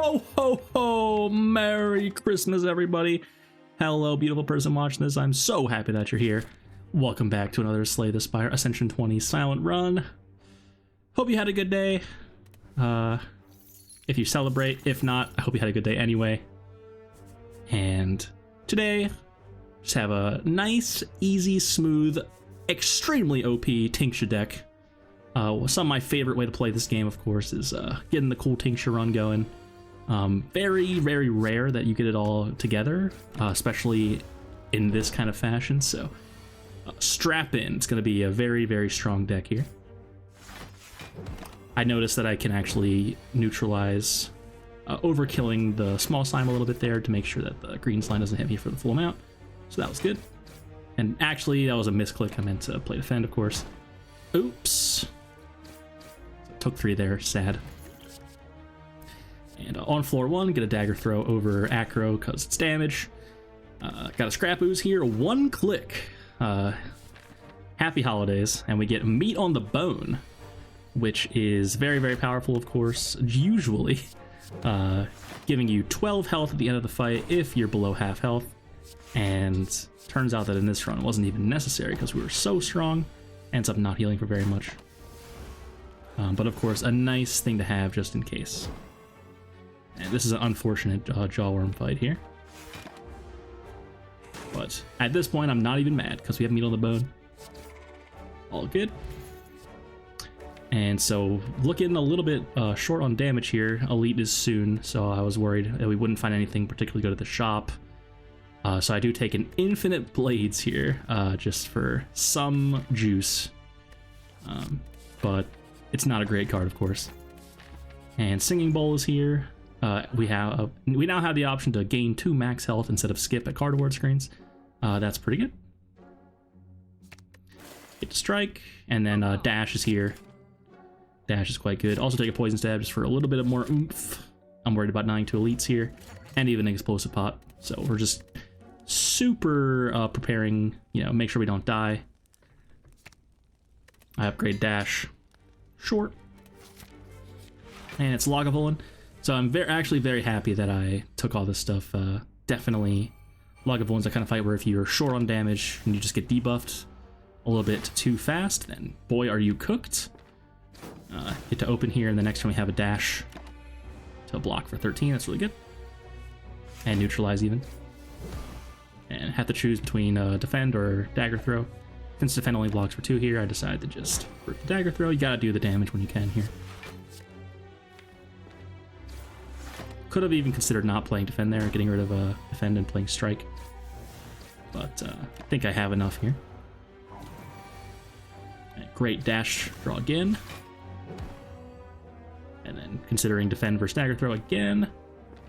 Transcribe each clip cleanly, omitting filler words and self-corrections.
Ho, ho, ho! Merry Christmas, everybody! Hello, beautiful person watching this. I'm so happy that you're here. Welcome back to another Slay the Spire Ascension 20 Silent Run. Hope you had a good day. If you celebrate. If not, I hope you had a good day anyway. And today, just have a nice, easy, smooth, extremely OP TINGSHA deck. Some of my favorite way to play this game, of course, is getting the cool TINGSHA run going. Very, very rare that you get it all together, especially in this kind of fashion, so strap in. It's going to be a very, very strong deck here. I noticed that I can actually neutralize overkilling the small slime a little bit there to make sure that the green slime doesn't hit me for the full amount, so that was good. And actually, that was a misclick. I meant to play defend, of course. Oops. Took 3 there, sad. And on floor 1, get a dagger throw over Acro because it's damage. Got a scrap ooze here, 1 click. Happy holidays, and we get meat on the bone, which is very, very powerful, of course, usually giving you 12 health at the end of the fight if you're below half health. And turns out that in this run it wasn't even necessary because we were so strong. Ends up not healing for very much. But of course, a nice thing to have just in case. And this is an unfortunate jawworm fight here. But at this point, I'm not even mad because we have meat on the bone. All good. And so, looking a little bit short on damage here. Elite is soon, so I was worried that we wouldn't find anything particularly good at the shop. So I do take an infinite blades here, just for some juice. But it's not a great card, of course. And Singing Bowl is here. We now have the option to gain 2 max health instead of skip at card award screens. That's pretty good. Get to strike, and then dash is here. Dash is quite good. Also take a poison stab just for a little bit of more oomph. I'm worried about dying to elites here, and even an explosive pot. So we're just super preparing, make sure we don't die. I upgrade dash short, and it's Lagavulin. So I'm actually very happy that I took all this stuff. Definitely, Lagavulin's that kind of fight where if you're short on damage and you just get debuffed a little bit too fast, then boy, are you cooked. Get to open here, and the next time we have a dash to block for 13. That's really good. And neutralize even. And have to choose between defend or dagger throw. Since defend only blocks for 2 here, I decided to just root the dagger throw. You gotta do the damage when you can here. Could have even considered not playing defend there, getting rid of defend and playing strike. But I think I have enough here. And great dash draw again. And then considering defend versus dagger throw again.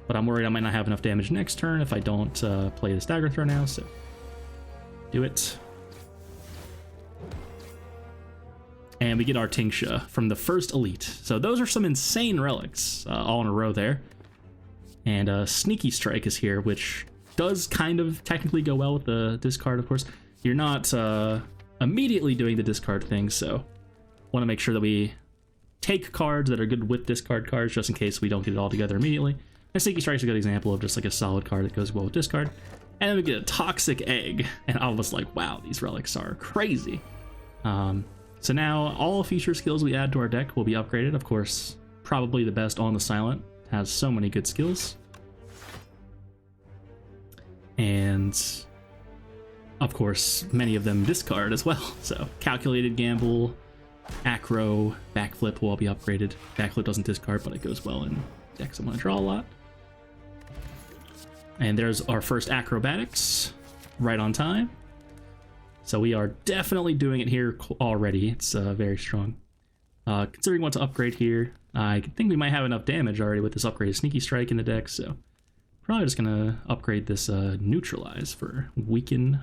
But I'm worried I might not have enough damage next turn if I don't play this dagger throw now, so do it. And we get our TINGSHA from the first elite. So those are some insane relics all in a row there. And Sneaky Strike is here, which does kind of technically go well with the discard, of course. You're not immediately doing the discard thing, so want to make sure that we take cards that are good with discard cards just in case we don't get it all together immediately. And Sneaky Strike's a good example of just like a solid card that goes well with discard. And then we get a Toxic Egg, and I was like, wow, these relics are crazy. So now all future skills we add to our deck will be upgraded. Of course, probably the best On the Silent. Has so many good skills. And of course, many of them discard as well. So Calculated Gamble, Acro, Backflip will all be upgraded. Backflip doesn't discard, but it goes well in decks I want to draw a lot. And there's our first Acrobatics, right on time. So we are definitely doing it here already. It's very strong. Considering what to upgrade here, I think we might have enough damage already with this upgraded Sneaky Strike in the deck, so probably just gonna upgrade this Neutralize for Weaken.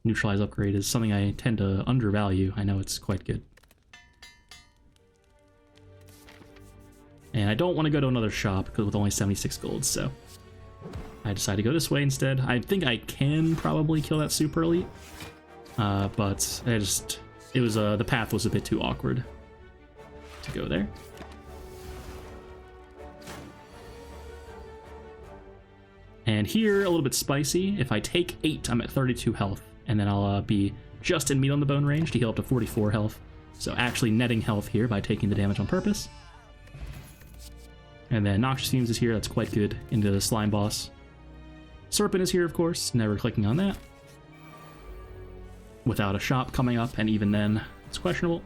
Neutralize upgrade is something I tend to undervalue. I know it's quite good. And I don't want to go to another shop because with only 76 gold, so I decided to go this way instead. I think I can probably kill that Super Elite, but the path was a bit too awkward to go there. And here, a little bit spicy. If I take 8, I'm at 32 health, and then I'll be just in meat on the bone range to heal up to 44 health. So actually netting health here by taking the damage on purpose. And then Noxious Fumes is here, that's quite good, into the slime boss. Serpent is here, of course, never clicking on that. Without a shop coming up, and even then, it's questionable.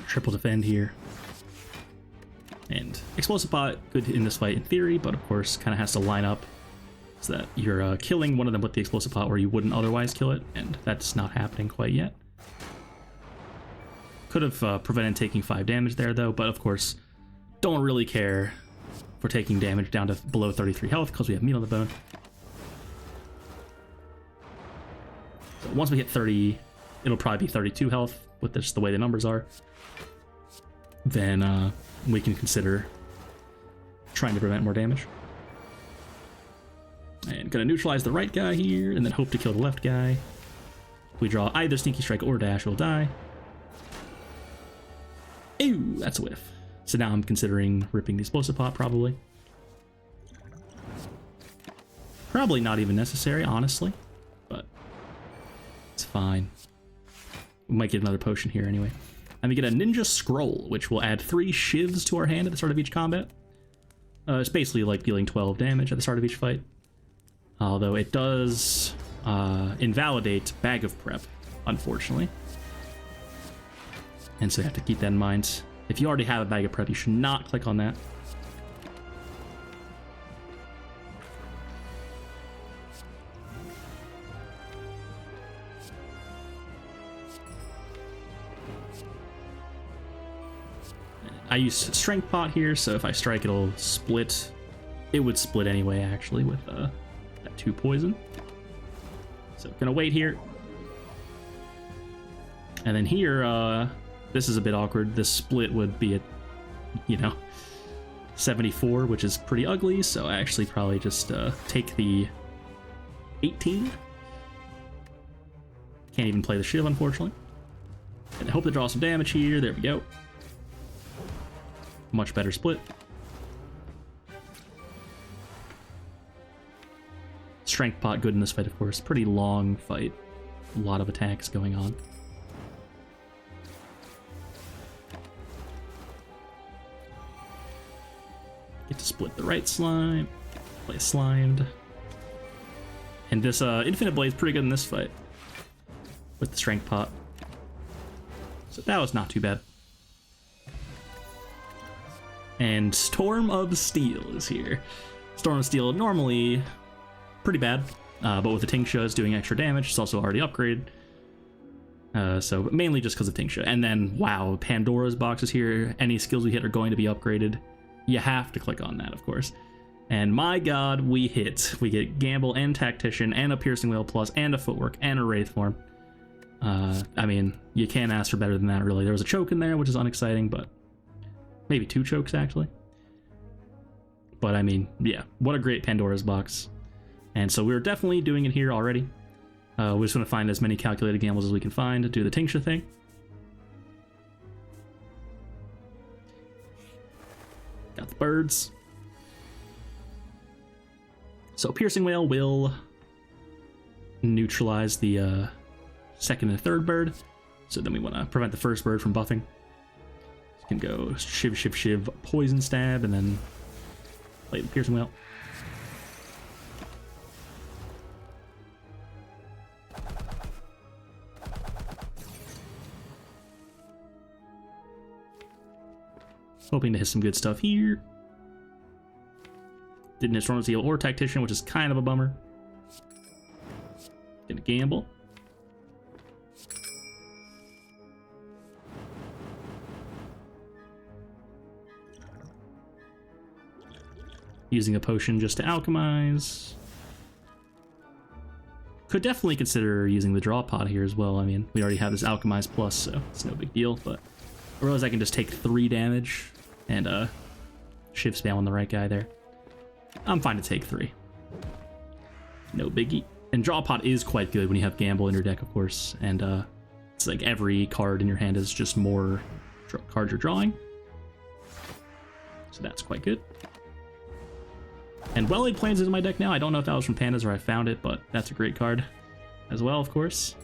Triple defend here. And Explosive Pot, good in this fight in theory, but of course kind of has to line up so that you're killing one of them with the Explosive Pot where you wouldn't otherwise kill it, and that's not happening quite yet. Could have prevented taking 5 damage there though, but of course don't really care for taking damage down to below 33 health because we have meat on the bone. So once we hit 30, it'll probably be 32 health with just the way the numbers are. Then we can consider trying to prevent more damage. And gonna neutralize the right guy here, and then hope to kill the left guy. If we draw either Sneaky Strike or Dash, we'll die. Ew, that's a whiff. So now I'm considering ripping the Explosive Pot, probably. Probably not even necessary, honestly, but it's fine. We might get another potion here anyway. And we get a Ninja Scroll, which will add 3 shivs to our hand at the start of each combat. It's basically like dealing 12 damage at the start of each fight. Although it does invalidate Bag of Prep, unfortunately. And so you have to keep that in mind. If you already have a Bag of Prep, you should not click on that. I use Strength Pot here, so if I strike, it'll split. It would split anyway, actually, with that 2 poison. So gonna wait here. And then here, this is a bit awkward. This split would be at, 74, which is pretty ugly, so I actually probably just take the 18. Can't even play the shiv, unfortunately. And I hope to draw some damage here. There we go. Much better split. Strength Pot good in this fight, of course. Pretty long fight. A lot of attacks going on. Get to split the right slime. Play Slimed. And this Infinite Blade's pretty good in this fight. With the Strength Pot. So that was not too bad. And Storm of Steel is here. Storm of Steel normally pretty bad, but with the TINGSHA it's doing extra damage. It's also already upgraded. So mainly just because of TINGSHA. And then, wow, Pandora's box is here. Any skills we hit are going to be upgraded. You have to click on that, of course. And my god, we hit. We get Gamble and Tactician and a Piercing Wail Plus and a Footwork and a Wraith Form. I mean, you can't ask for better than that, really. There was a choke in there, which is unexciting, but maybe 2 chokes, actually. But, I mean, yeah, what a great Pandora's box. And so we're definitely doing it here already. We just want to find as many calculated gambles as we can find to do the TINGSHA thing. Got the birds. So Piercing Wail will neutralize the second and third bird. So then we want to prevent the first bird from buffing. So you can go Shiv, Shiv, Shiv, Poison Stab, and then play the Piercing Wail. Hoping to hit some good stuff here. Didn't hit Storm of Steel or Tactician, which is kind of a bummer. Gonna gamble. Using a potion just to alchemize. Could definitely consider using the draw pot here as well. I mean, we already have this alchemize plus, so it's no big deal, but I realize I can just take 3 damage and shift spam on the right guy there. I'm fine to take 3. No biggie. And Draw Pot is quite good when you have Gamble in your deck, of course, and it's like every card in your hand is just more cards you're drawing. So that's quite good. And Well-Laid Plans is in my deck now. I don't know if that was from Pandas or I found it, but that's a great card as well, of course.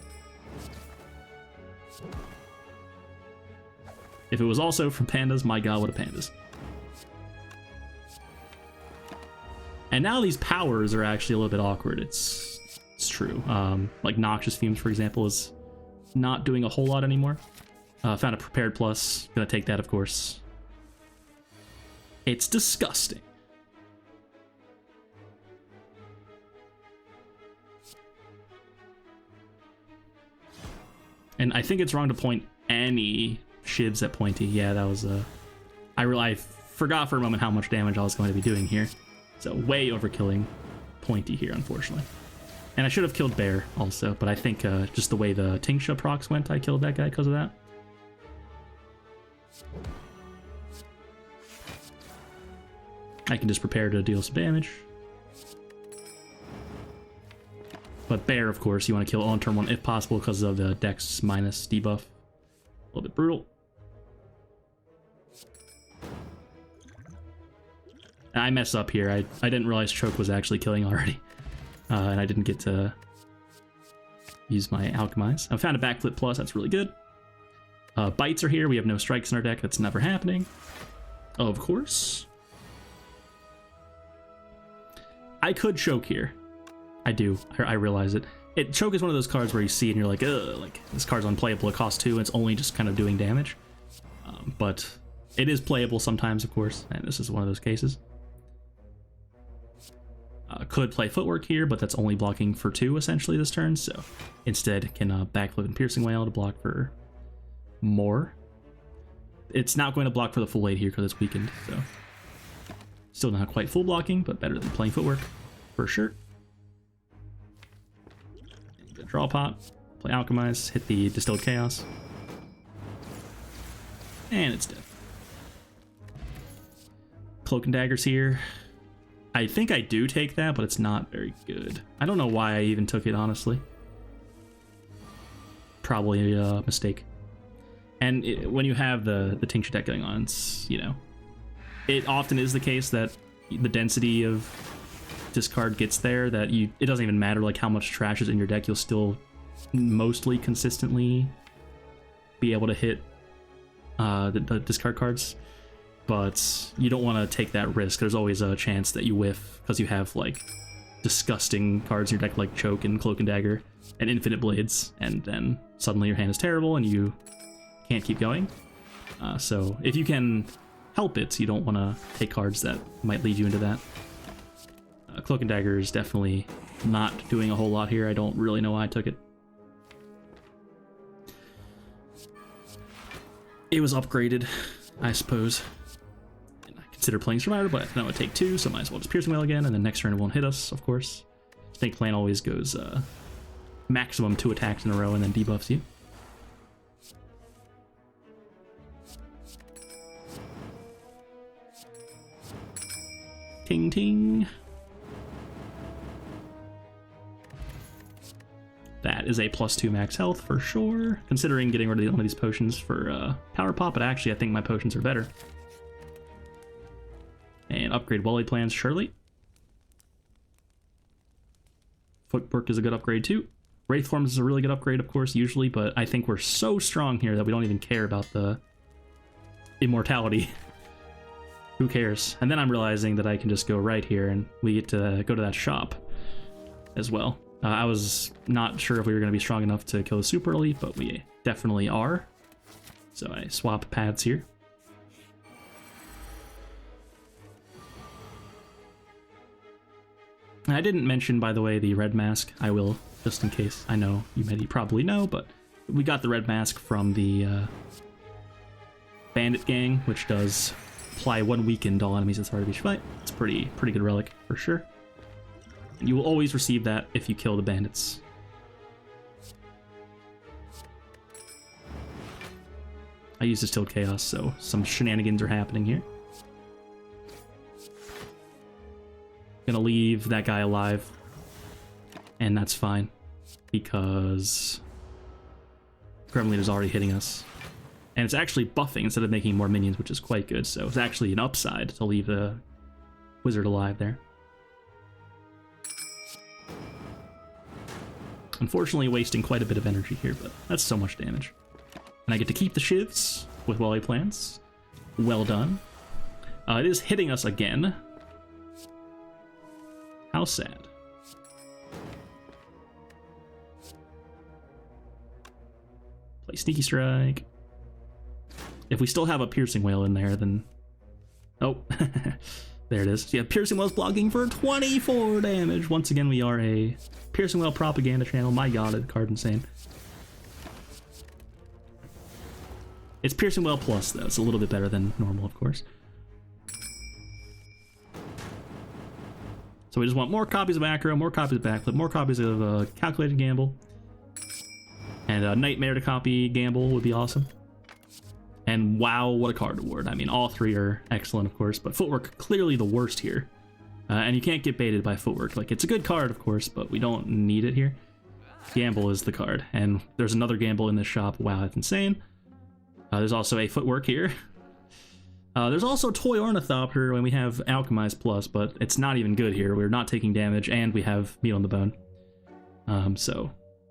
If it was also from Pandas, my god, what a Pandas. And now these powers are actually a little bit awkward. It's true. Like Noxious Fumes, for example, is not doing a whole lot anymore. Found a Prepared Plus. Gonna take that, of course. It's disgusting. And I think it's wrong to point any shivs at Pointy. Yeah, that was I forgot for a moment how much damage I was going to be doing here. So way overkilling Pointy here, unfortunately. And I should have killed Bear also, but I think just the way the TINGSHA procs went, I killed that guy because of that. I can just prepare to deal some damage. But Bear, of course, you want to kill on turn 1 if possible because of the Dex minus debuff. A little bit brutal. I mess up here. I didn't realize Choke was actually killing already. And I didn't get to use my Alchemize. I found a Backflip Plus. That's really good. Bites are here. We have no strikes in our deck. That's never happening. Of course. I could Choke here. I do. I realize it. Choke is one of those cards where you see it and you're like, ugh, like this card's unplayable. It costs 2 and it's only just kind of doing damage. But it is playable sometimes, of course, and this is one of those cases. Could play Footwork here, but that's only blocking for 2 essentially this turn, so instead can Backflip and Piercing Wail to block for more. It's not going to block for the full 8 here because it's weakened, so still not quite full blocking, but better than playing Footwork for sure. Draw Pot, play Alchemize, hit the Distilled Chaos, and it's dead. Cloak and Daggers here. I think I do take that, but it's not very good. I don't know why I even took it, honestly. Probably a mistake. And when you have the TINGSHA deck going on, it's, you know, it often is the case that the density of discard gets there, that it doesn't even matter like how much trash is in your deck, you'll still mostly consistently be able to hit the discard cards. But you don't want to take that risk. There's always a chance that you whiff because you have like disgusting cards in your deck like Choke and Cloak and Dagger and Infinite Blades, and then suddenly your hand is terrible and you can't keep going. So if you can help it, you don't want to take cards that might lead you into that. Cloak and Dagger is definitely not doing a whole lot here. I don't really know why I took it. It was upgraded, I suppose. Consider playing Survivor, but I know it would take 2, so might as well just Piercing Wail again, and then next turn it won't hit us, of course. Snake Plane always goes maximum 2 attacks in a row and then debuffs you. Ting ting. That is a +2 max health for sure. Considering getting rid of one of these potions for Power Pop, but actually I think my potions are better. And upgrade Well-Laid Plans, surely. Footwork is a good upgrade too. Wraith Forms is a really good upgrade, of course, usually, but I think we're so strong here that we don't even care about the immortality. Who cares? And then I'm realizing that I can just go right here and we get to go to that shop as well. I was not sure if we were going to be strong enough to kill the Super Elite, but we definitely are. So I swap paths here. I didn't mention, by the way, the red mask. I will, just in case. I know you probably know, but we got the red mask from the Bandit Gang, which does apply 1 weaken to all enemies at the start of each fight. It's pretty good relic, for sure. And you will always receive that if you kill the bandits. I used Distilled Chaos, so some shenanigans are happening here. Gonna leave that guy alive. And that's fine, because Gremlin is already hitting us. And it's actually buffing instead of making more minions, which is quite good. So it's actually an upside to leave the wizard alive there. Unfortunately, wasting quite a bit of energy here, but that's so much damage. And I get to keep the shivs with Wally Plants. Well done. It is hitting us again. How sad. Play Sneaky Strike. If we still have a Piercing Wail in there, then... Oh, there it is. So yeah, Piercing Wail's blocking for 24 damage. Once again, we are a Piercing Wail propaganda channel. My god, the card insane. It's Piercing Wail plus, though. It's a little bit better than normal, of course. So we just want more copies of Acro, more copies of Backflip, more copies of Calculated Gamble. And a Nightmare to copy Gamble would be awesome. And wow, what a card award. I mean, all three are excellent, of course, but Footwork clearly the worst here. And you can't get baited by Footwork. Like, it's a good card, of course, but we don't need it here. Gamble is the card. And there's another Gamble in this shop. Wow, that's insane. There's also a Footwork here. There's also Toy Ornithopter when we have Alchemize Plus, but it's not even good here. We're not taking damage, and we have Meat on the Bone.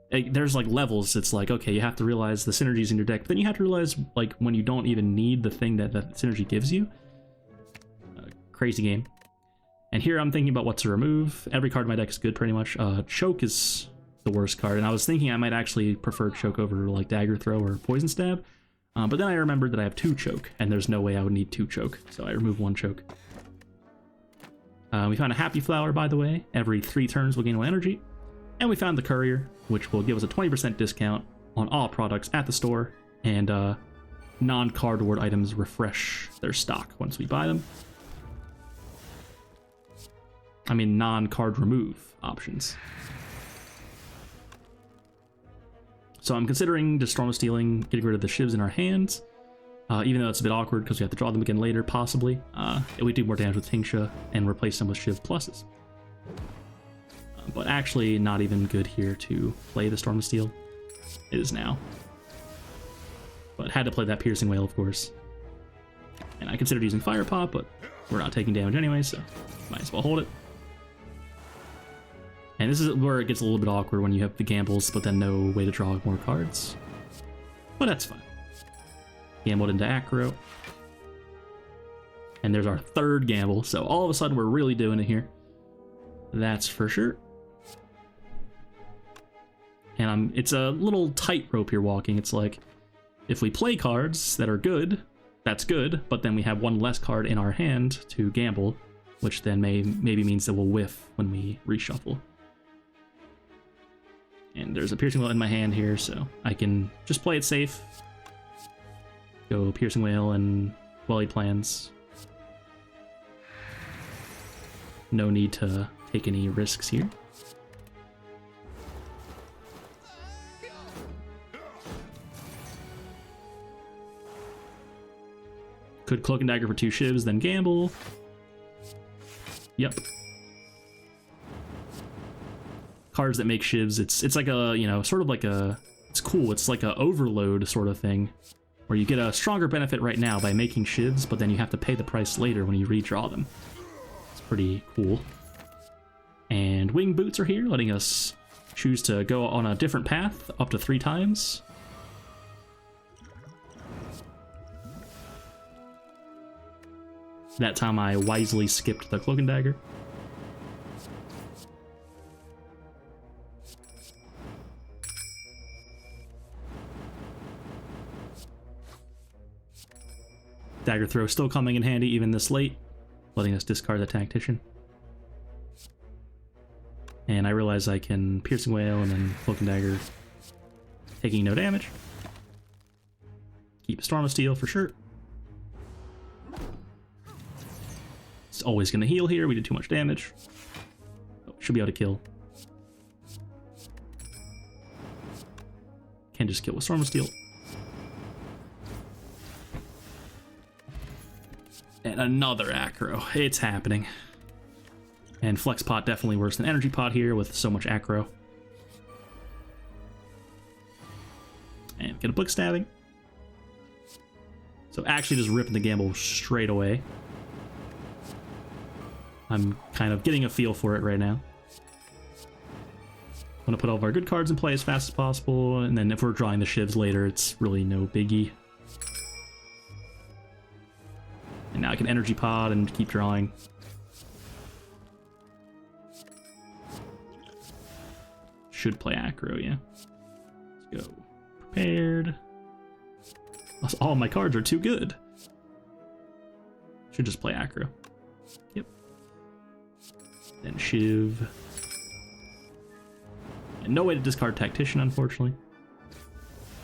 There's like levels. It's like, okay, you have to realize the synergies in your deck, but then you have to realize like when you don't even need the thing that that synergy gives you. Crazy game. And here I'm thinking about what to remove. Every card in my deck is good pretty much. Choke is the worst card, and I was thinking I might actually prefer Choke over like Dagger Throw or Poison Stab. But then I remembered that I have 2 Choke, and there's no way I would need 2 Choke, so I remove 1 Choke. We found a Happy Flower, by the way. Every 3 turns we'll gain 1 energy. And we found the Courier, which will give us a 20% discount on all products at the store, and non-cardboard items refresh their stock once we buy them. I mean, non-card remove options. So I'm considering just Storm of Stealing, getting rid of the shivs in our hands, even though it's a bit awkward because we have to draw them again later, possibly. We do more damage with TINGSHA and replace them with shiv pluses. But actually not even good here to play the Storm of Steel. It is now. But had to play that Piercing Wail, of course. And I considered using Fire Pop, but we're not taking damage anyway, so might as well hold it. And this is where it gets a little bit awkward when you have the gambles, but then no way to draw more cards. But that's fine. Gambled into Acro. And there's our 3rd gamble, so all of a sudden we're really doing it here. That's for sure. And it's a little tightrope you're walking. It's like, if we play cards that are good, that's good, but then we have 1 less card in our hand to gamble, which then maybe means that we'll whiff when we reshuffle. And there's a Piercing Wail in my hand here, so I can just play it safe. Go Piercing Wail and Well-Laid Plans. No need to take any risks here. Could Cloak and Dagger for 2 shivs, then gamble. Yep. Cards that make shivs, it's like a, you know, sort of like a, it's cool, it's like a overload sort of thing, where you get a stronger benefit right now by making shivs, but then you have to pay the price later when you redraw them. It's pretty cool. And Wing Boots are here, letting us choose to go on a different path up to 3 times. That time I wisely skipped the Cloak and Dagger. Dagger Throw still coming in handy even this late, letting us discard the Tactician. And I realize I can Piercing Wail and then Cloak and Dagger, taking no damage. Keep Storm of Steel for sure. It's always going to heal here. We did too much damage. Oh, should be able to kill. Can just kill with Storm of Steel. And another Acro. It's happening. And Flex Pot definitely worse than Energy Pot here with so much Acro. And get a book stabbing. So actually just ripping the gamble straight away. I'm kind of getting a feel for it right now. I'm gonna put all of our good cards in play as fast as possible, and then if we're drawing the shivs later, it's really no biggie. And now I can energy pod and keep drawing. Should play aggro, yeah. Let's go. Prepared. All my cards are too good. Should just play aggro. Yep. Then Shiv. And no way to discard Tactician, unfortunately.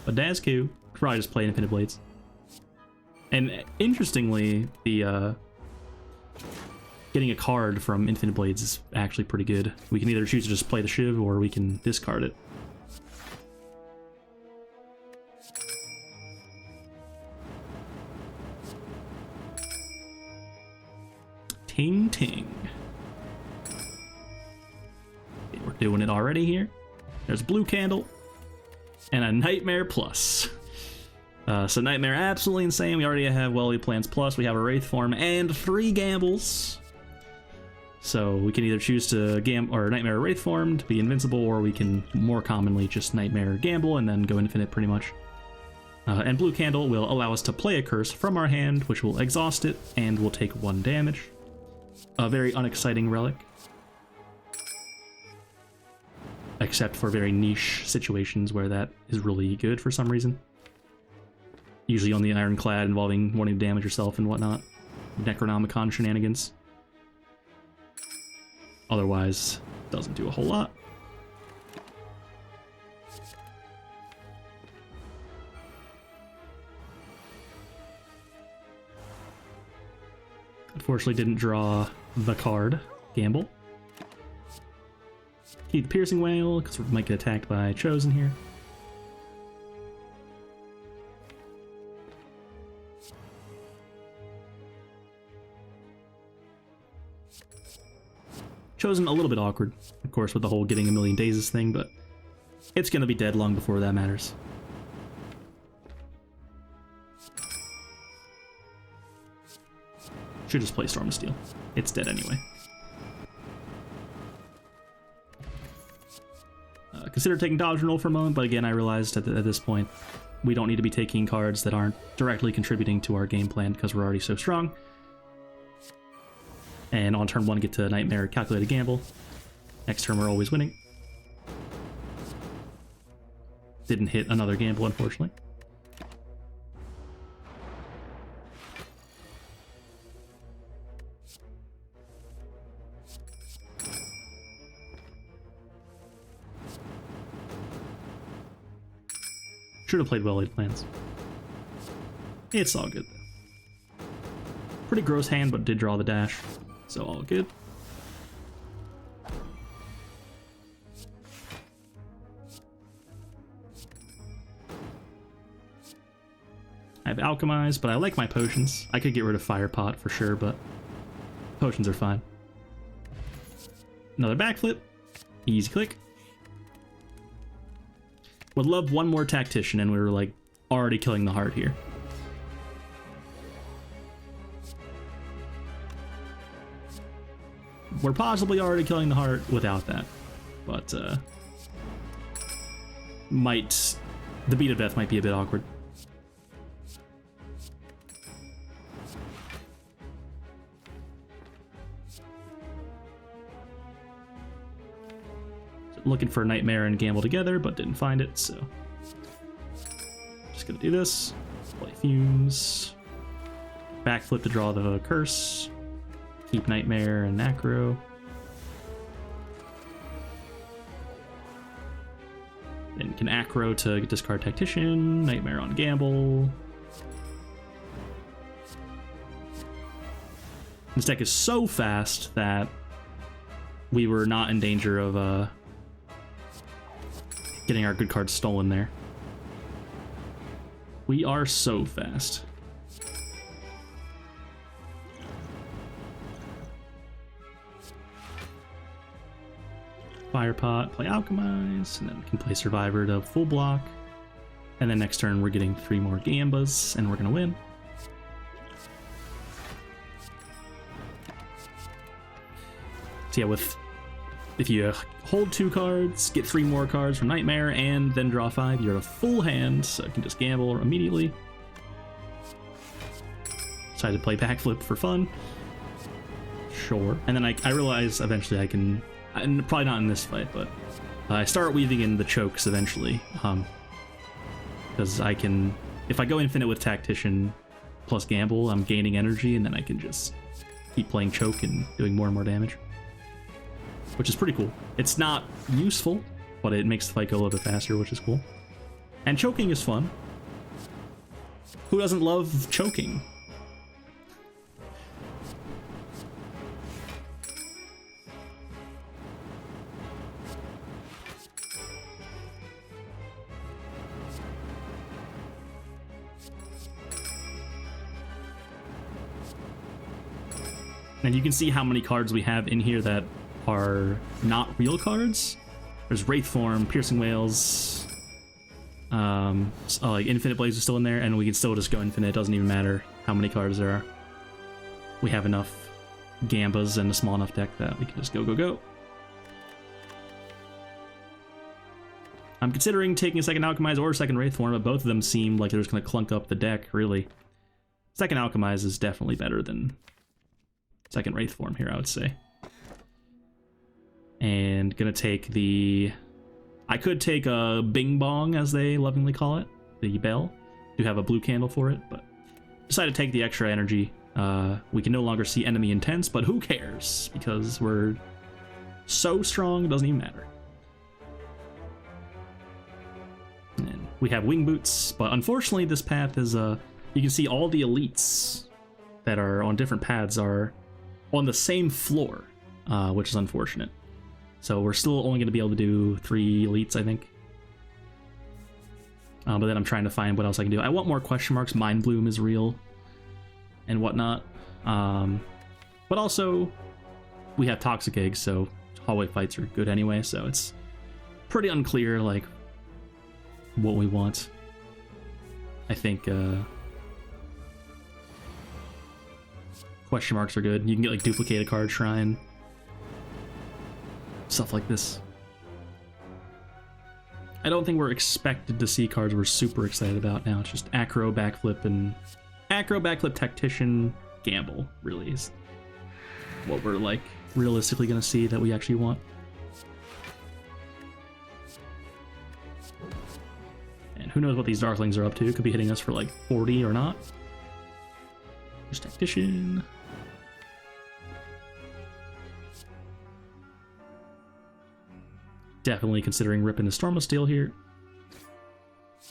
But Dazku. Probably just play Infinite Blades. And interestingly, the getting a card from Infinite Blades is actually pretty good. We can either choose to just play the Shiv or we can discard it. Ting ting. Okay, we're doing it already here. There's a blue candle and a Nightmare plus. So Nightmare absolutely insane. We already have Welly Plans plus. We have a Wraith form and 3 gambles. So we can either choose to Nightmare Wraith form to be invincible, or we can more commonly just Nightmare gamble and then go infinite pretty much. And blue candle will allow us to play a curse from our hand, which will exhaust it and will take 1 damage. A very unexciting relic. Except for very niche situations where that is really good for some reason. Usually on the Ironclad involving wanting to damage yourself and whatnot. Necronomicon shenanigans. Otherwise, doesn't do a whole lot. Unfortunately, didn't draw the card. Gamble. Keep the Piercing Wail, because we might get attacked by Chosen here. Chosen a little bit awkward, of course, with the whole getting a million dazes thing, but it's going to be dead long before that matters. Should just play Storm of Steel. It's dead anyway. Consider taking dodge and roll for a moment, but again, I realized at this point we don't need to be taking cards that aren't directly contributing to our game plan because we're already so strong. And on turn 1, get to Nightmare Calculated Gamble. Next turn, we're always winning. Didn't hit another gamble, unfortunately. Should have played well-laid plans. It's all good, though. Pretty gross hand, but did draw the dash. So all good. I have Alchemize, but I like my potions. I could get rid of Fire Pot for sure, but potions are fine. Another backflip. Easy click. Would love one more Tactician, and we were like already killing the heart here. We're possibly already killing the heart without that, but the beat of death might be a bit awkward. Looking for Nightmare and Gamble together, but didn't find it, so just gonna do this. Play Fumes. Backflip to draw the curse. Keep Nightmare and Acro. Then can Acro to discard Tactician. Nightmare on Gamble. This deck is so fast that we were not in danger of getting our good cards stolen there. We are so fast. Fire Pot, play Alchemize, and then we can play Survivor to full block. And then next turn we're getting 3 more Gambas, and we're gonna win. So yeah, if you hold 2 cards, get 3 more cards from Nightmare, and then draw 5, you're a full hand, so you can just gamble immediately. Decided to play Backflip for fun. Sure. And then I realize eventually I can, probably not in this fight, but I start weaving in the chokes eventually. Because I can, if I go infinite with Tactician plus Gamble, I'm gaining energy, and then I can just keep playing choke and doing more and more damage. Which is pretty cool. It's not useful, but it makes the fight go a little bit faster, which is cool. And choking is fun. Who doesn't love choking? And you can see how many cards we have in here that are not real cards. There's Wraith Form, Piercing Wails, like Infinite Blaze is still in there, and we can still just go infinite. It doesn't even matter how many cards there are. We have enough Gambas and a small enough deck that we can just go, go, go. I'm considering taking a second Alchemize or a second Wraith Form, but both of them seem like they're just going to clunk up the deck, really. Second Alchemize is definitely better than second Wraith Form here, I would say. And gonna take the... I could take a Bing Bong, as they lovingly call it, the bell. Do have a blue candle for it, but decided to take the extra energy. We can no longer see enemy intense, but who cares? Because we're so strong, it doesn't even matter. And we have Wing Boots, but unfortunately this path is... you can see all the elites that are on different paths are on the same floor, which is unfortunate. So we're still only going to be able to do 3 elites, I think. But then I'm trying to find what else I can do. I want more question marks. Mind Bloom is real and whatnot. But also, we have Toxic Eggs, so hallway fights are good anyway. So it's pretty unclear, like, what we want. I think question marks are good. You can get, like, Duplicated Card Shrine. Stuff like this. I don't think we're expected to see cards we're super excited about now. It's just Acro, Backflip, and Acro, Backflip, Tactician, Gamble, really, is what we're, like, realistically going to see that we actually want. And who knows what these Darklings are up to. Could be hitting us for, like, 40 or not. There's Tactician. Definitely considering ripping the Storm of Steel here.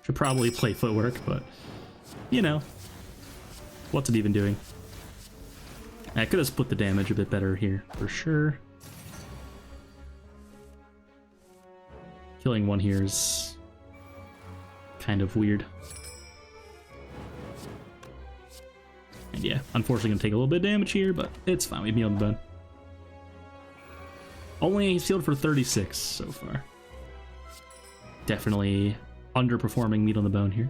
Should probably play Footwork, but, you know, what's it even doing? I could have split the damage a bit better here, for sure. Killing one here is kind of weird. And yeah, unfortunately gonna take a little bit of damage here, but it's fine. We have Meal on the Bone. Only sealed for 36 so far. Definitely underperforming Meat on the Bone here.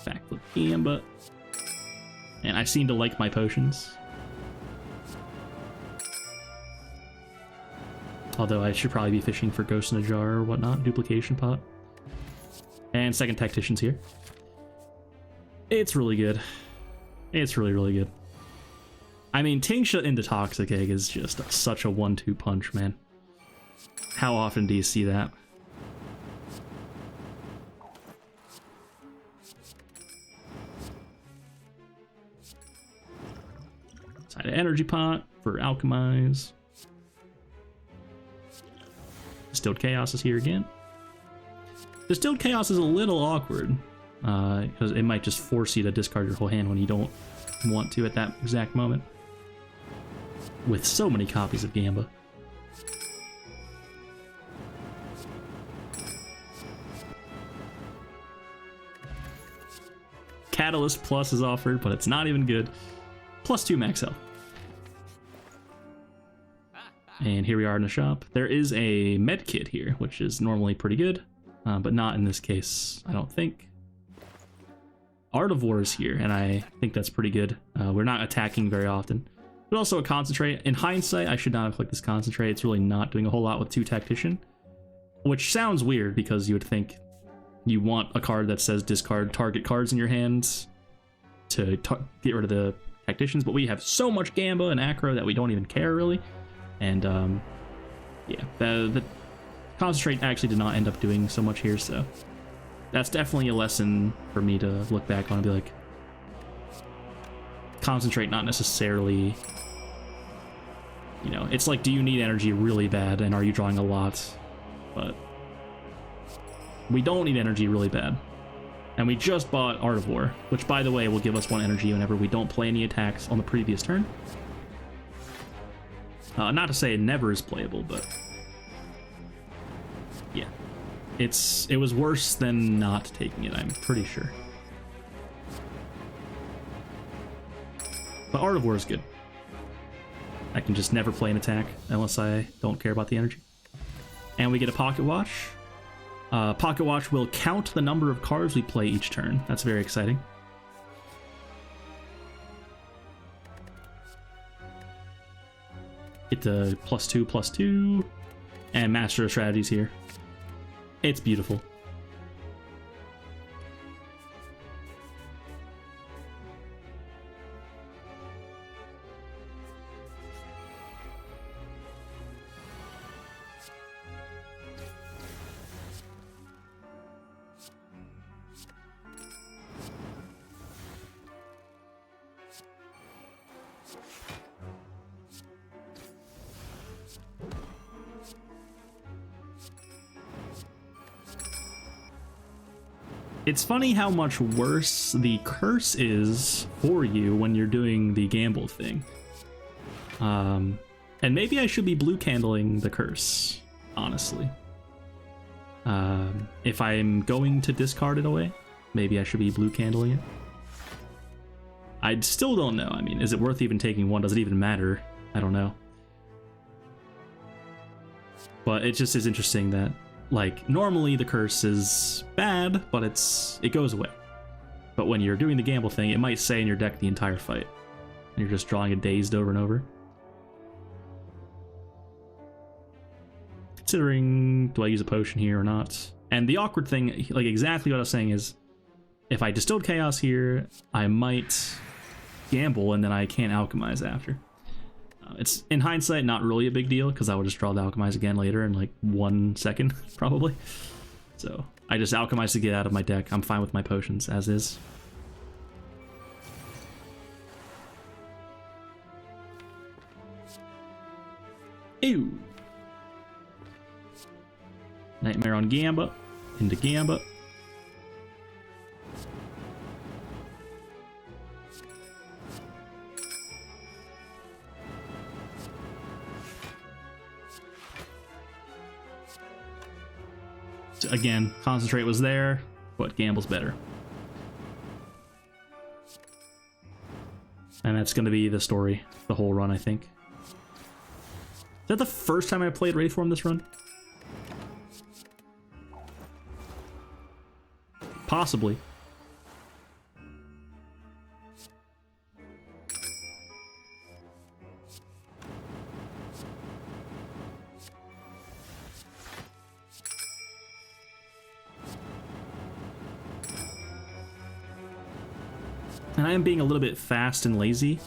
Backflip Gambit. And I seem to like my potions. Although I should probably be fishing for Ghost in a Jar or whatnot. Duplication Pot. And second Tactician's here. It's really good. It's really, really good. I mean, TINGSHA into Toxic Egg is just such a 1-2 punch, man. How often do you see that? Side of Energy Pot for Alchemize. Distilled Chaos is here again. Distilled Chaos is a little awkward, because it might just force you to discard your whole hand when you don't want to at that exact moment. With so many copies of Gamba. Catalyst Plus is offered, but it's not even good. +2 max health. And here we are in the shop. There is a med kit here, which is normally pretty good, but not in this case, I don't think. Art of War is here, and I think that's pretty good. We're not attacking very often. But also a concentrate. In hindsight, I should not have clicked this concentrate. It's really not doing a whole lot with 2 tactician, which sounds weird because you would think you want a card that says discard target cards in your hands to get rid of the tacticians, but we have so much Gamba and Acro that we don't even care really. And yeah, the concentrate actually did not end up doing so much here, so that's definitely a lesson for me to look back on and be like, concentrate not necessarily, you know, it's like, do you need energy really bad and are you drawing a lot? But we don't need energy really bad. And we just bought Art of War, which by the way will give us 1 energy whenever we don't play any attacks on the previous turn. Not to say it never is playable, but yeah, it was worse than not taking it, I'm pretty sure. But Art of War is good. I can just never play an attack unless I don't care about the energy. And we get a Pocket Watch. Pocket Watch will count the number of cards we play each turn. That's very exciting. Get the +2/+2 and Master of Strategies here. It's beautiful. It's funny how much worse the curse is for you when you're doing the gamble thing. And maybe I should be blue candling the curse, honestly. If I'm going to discard it away, maybe I should be blue candling it. I still don't know. I mean, is it worth even taking 1? Does it even matter? I don't know. But it just is interesting that, like, normally the curse is bad, but it goes away. But when you're doing the gamble thing, it might stay in your deck the entire fight. And you're just drawing it dazed over and over. Considering, do I use a potion here or not? And the awkward thing, like exactly what I was saying is, if I distilled chaos here, I might gamble and then I can't alchemize after. It's, in hindsight, not really a big deal, because I would just draw the Alchemize again later in like 1 second, probably. So, I just Alchemize to get out of my deck. I'm fine with my potions, as is. Ew! Nightmare on Gamba. Into Gamba. Again, Concentrate was there, but Gamble's better. And that's going to be the story, the whole run, I think. Is that the first time I played Ready for him this run? Possibly. And I am being a little bit fast and lazy.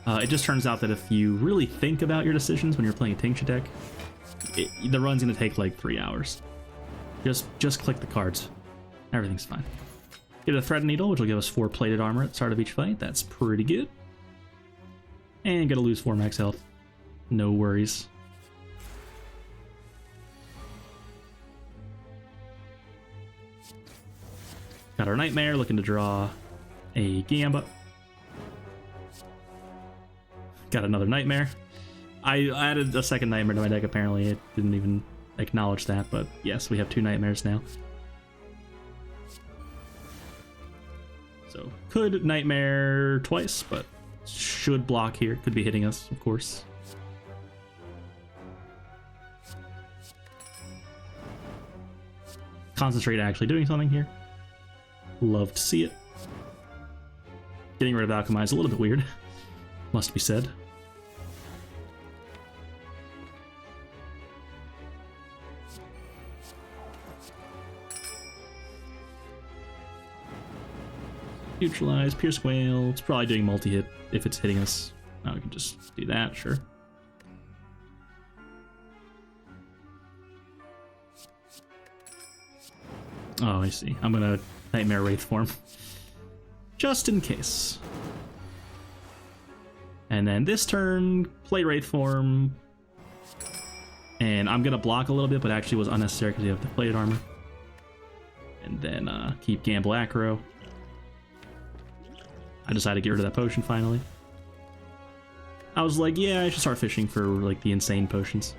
It just turns out that if you really think about your decisions when you're playing a TINGSHA deck, the run's going to take like 3 hours. Just click the cards. Everything's fine. Get a Thread Needle, which will give us 4 plated armor at the start of each fight. That's pretty good. And gonna lose 4 max health. No worries. Got our Nightmare, looking to draw a Gamba. Got another Nightmare. I added a second Nightmare to my deck, apparently. It didn't even acknowledge that, but yes, we have 2 Nightmares now. So, could Nightmare twice, but should block here. Could be hitting us, of course. concentrate actually doing something here. Love to see it. Getting rid of Alchemize is a little bit weird, must be said. Neutralize, Pierce Whale. It's probably doing multi-hit if it's hitting us. Oh, we can just do that, sure. Oh, I see. I'm gonna Nightmare Wraith form. Just in case. And then this turn, play Wraith form. And I'm gonna block a little bit, but actually was unnecessary because you have the plated armor. And then keep Gamble Acro. I decided to get rid of that potion finally. I was like, yeah, I should start fishing for like the insane potions.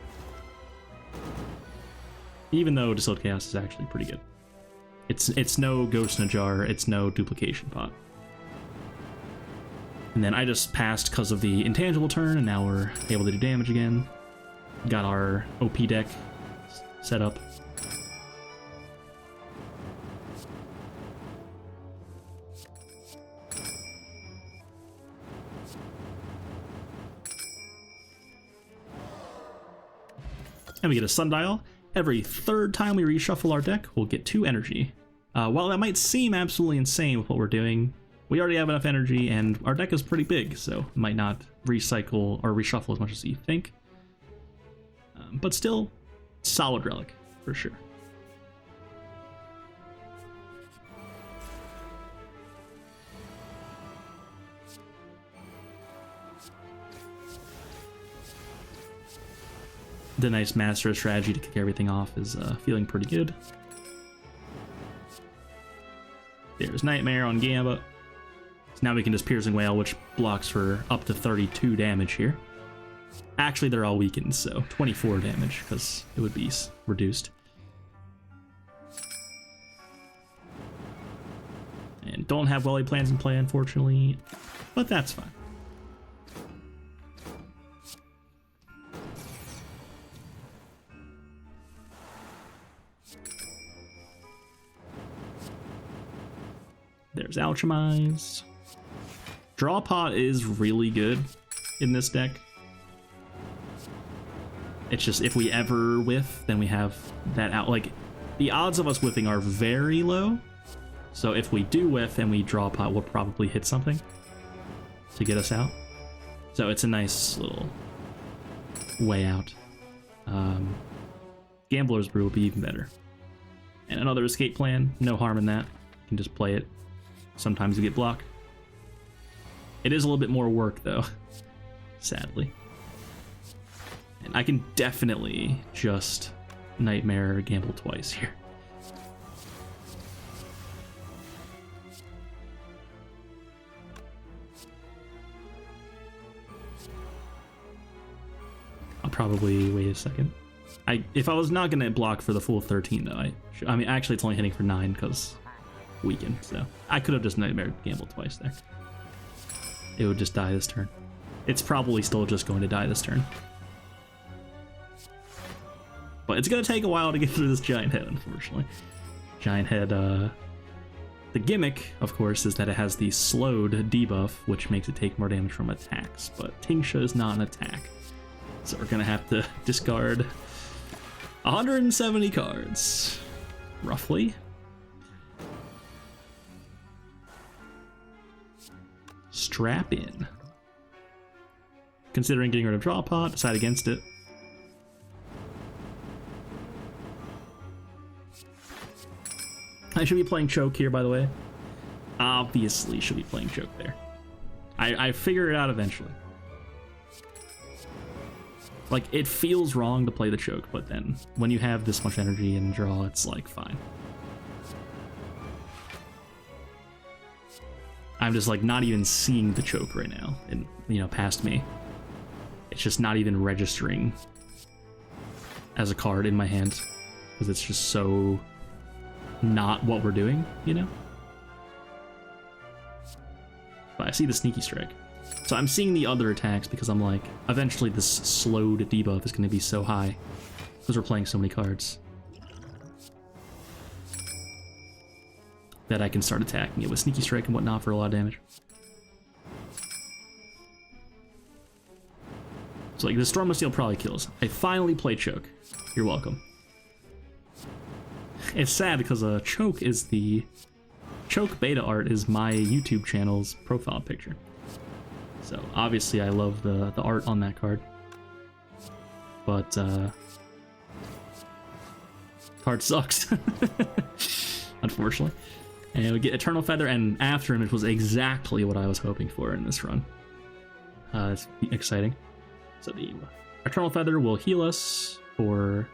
Even though Distilled Chaos is actually pretty good. It's no Ghost in a Jar, it's no Duplication Pot. And then I just passed because of the intangible turn, and now we're able to do damage again. Got our OP deck set up. And we get a Sundial. Every third time we reshuffle our deck, we'll get 2 energy. While that might seem absolutely insane with what we're doing, we already have enough energy, and our deck is pretty big, so it might not recycle or reshuffle as much as you think. But still, solid relic, for sure. The nice master strategy to kick everything off is feeling pretty good. There's Nightmare on Gamba. So now we can just Piercing Whale, which blocks for up to 32 damage here. Actually, they're all weakened, so 24 damage, because it would be reduced. And don't have Welly plans in play, unfortunately, but that's fine. There's Alchemize. Draw Pot is really good in this deck. It's just if we ever whiff, then we have that out. Like, the odds of us whiffing are very low. So if we do whiff and we draw Pot, we'll probably hit something to get us out. So it's a nice little way out. Gambler's Brew will be even better. And another escape plan, no harm in that. You can just play it. Sometimes you get blocked. It is a little bit more work, though, sadly. And I can definitely just Nightmare Gamble twice here. I'll probably wait a second. If I was not going to block for the full 13, though, I mean, actually, it's only hitting for 9 because weakened, so I could have just Nightmare Gamble twice there. It would just die this turn. It's probably still just going to die this turn. But it's going to take a while to get through this Giant Head, unfortunately. Giant Head, the gimmick, of course, is that it has the slowed debuff, which makes it take more damage from attacks, but TINGSHA is not an attack. So we're going to have to discard 170 cards, roughly. Strap in. Considering getting rid of Draw Pot, decide against it. I should be playing Choke here, by the way. Obviously should be playing Choke there. I figure it out eventually. Like, it feels wrong to play the Choke, but then when you have this much energy and draw, it's like, fine. I'm just like not even seeing the Choke right now, and past me. It's just not even registering as a card in my hand because it's just so not what we're doing, But I see the Sneaky Strike, so I'm seeing the other attacks because I'm like, eventually this slowed debuff is going to be so high because we're playing so many cards. that I can start attacking it with Sneaky Strike and whatnot for a lot of damage. So like the Storm of Steel probably kills. I finally played Choke. You're welcome. It's sad because Choke beta art is my YouTube channel's profile picture. So obviously I love the art on that card. But card sucks. Unfortunately. And we get Eternal Feather, and After Image was exactly what I was hoping for in this run. It's exciting. So the Eternal Feather will heal us for